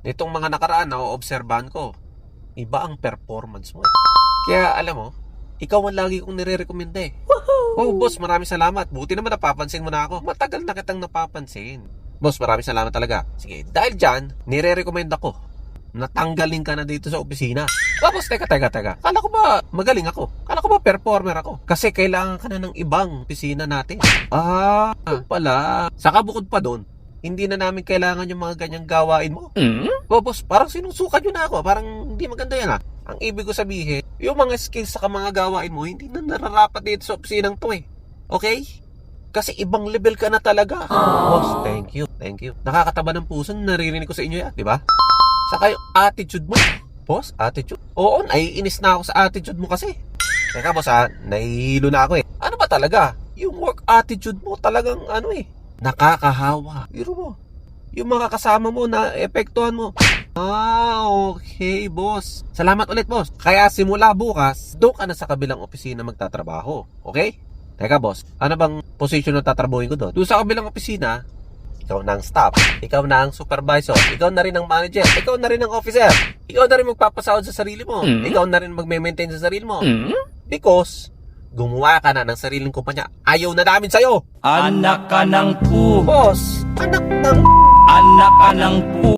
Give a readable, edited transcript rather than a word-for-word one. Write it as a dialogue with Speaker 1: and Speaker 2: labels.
Speaker 1: Nitong mga nakaraan na obserbahan ko, iba ang performance mo eh. Kaya alam mo, ikaw ang lagi kong nire-recommenda eh. Oh boss, maraming salamat. Buti naman napapansin mo na ako. Matagal na kitang napapansin. Boss, maraming salamat talaga. Sige, dahil dyan, nire-recommenda ko natanggalin ka na dito sa opisina. Tapos, teka. Kala ko ba magaling ako? Kala ko ba performer ako? Kasi kailangan ka na ng ibang opisina natin. Pala. Saka bukod pa doon, hindi na namin kailangan yung mga ganyang gawain mo. Boss, parang sinusukat nyo na ako. Parang hindi maganda yan Ang ibig ko sabihin, yung mga skills sa mga gawain mo, hindi na nararapat dito sa opisinang to eh. Okay? Kasi ibang level ka na talaga. Boss, thank you. Nakakataba ng puso, naririnig ko sa inyo yan, di ba? Saka yung attitude mo. Boss, attitude? Oo, naiinis na ako sa attitude mo kasi. Teka boss nahihilo na ako eh. Ano ba talaga? Yung work attitude mo talagang nakakahawa. Biro mo. Yung mga kasama mo na epektuhan mo. Okay boss. Salamat ulit boss. Kaya simula bukas, doon ka na sa kabilang opisina magtatrabaho. Okay? Teka boss, ano bang position na tatrabuhin ko doon? Doon sa kabilang opisina, ikaw na ang staff, ikaw na ang supervisor, ikaw na rin ang manager, ikaw na rin ang officer, ikaw na rin magpapasahod sa sarili mo, ikaw na rin magme-maintain sa sarili mo. Because gumawa ka na ng sariling kumpanya. Ayaw na namin sa'yo.
Speaker 2: Anak ka ng pu.
Speaker 1: Boss, anak ng
Speaker 2: Anak ka ng pu.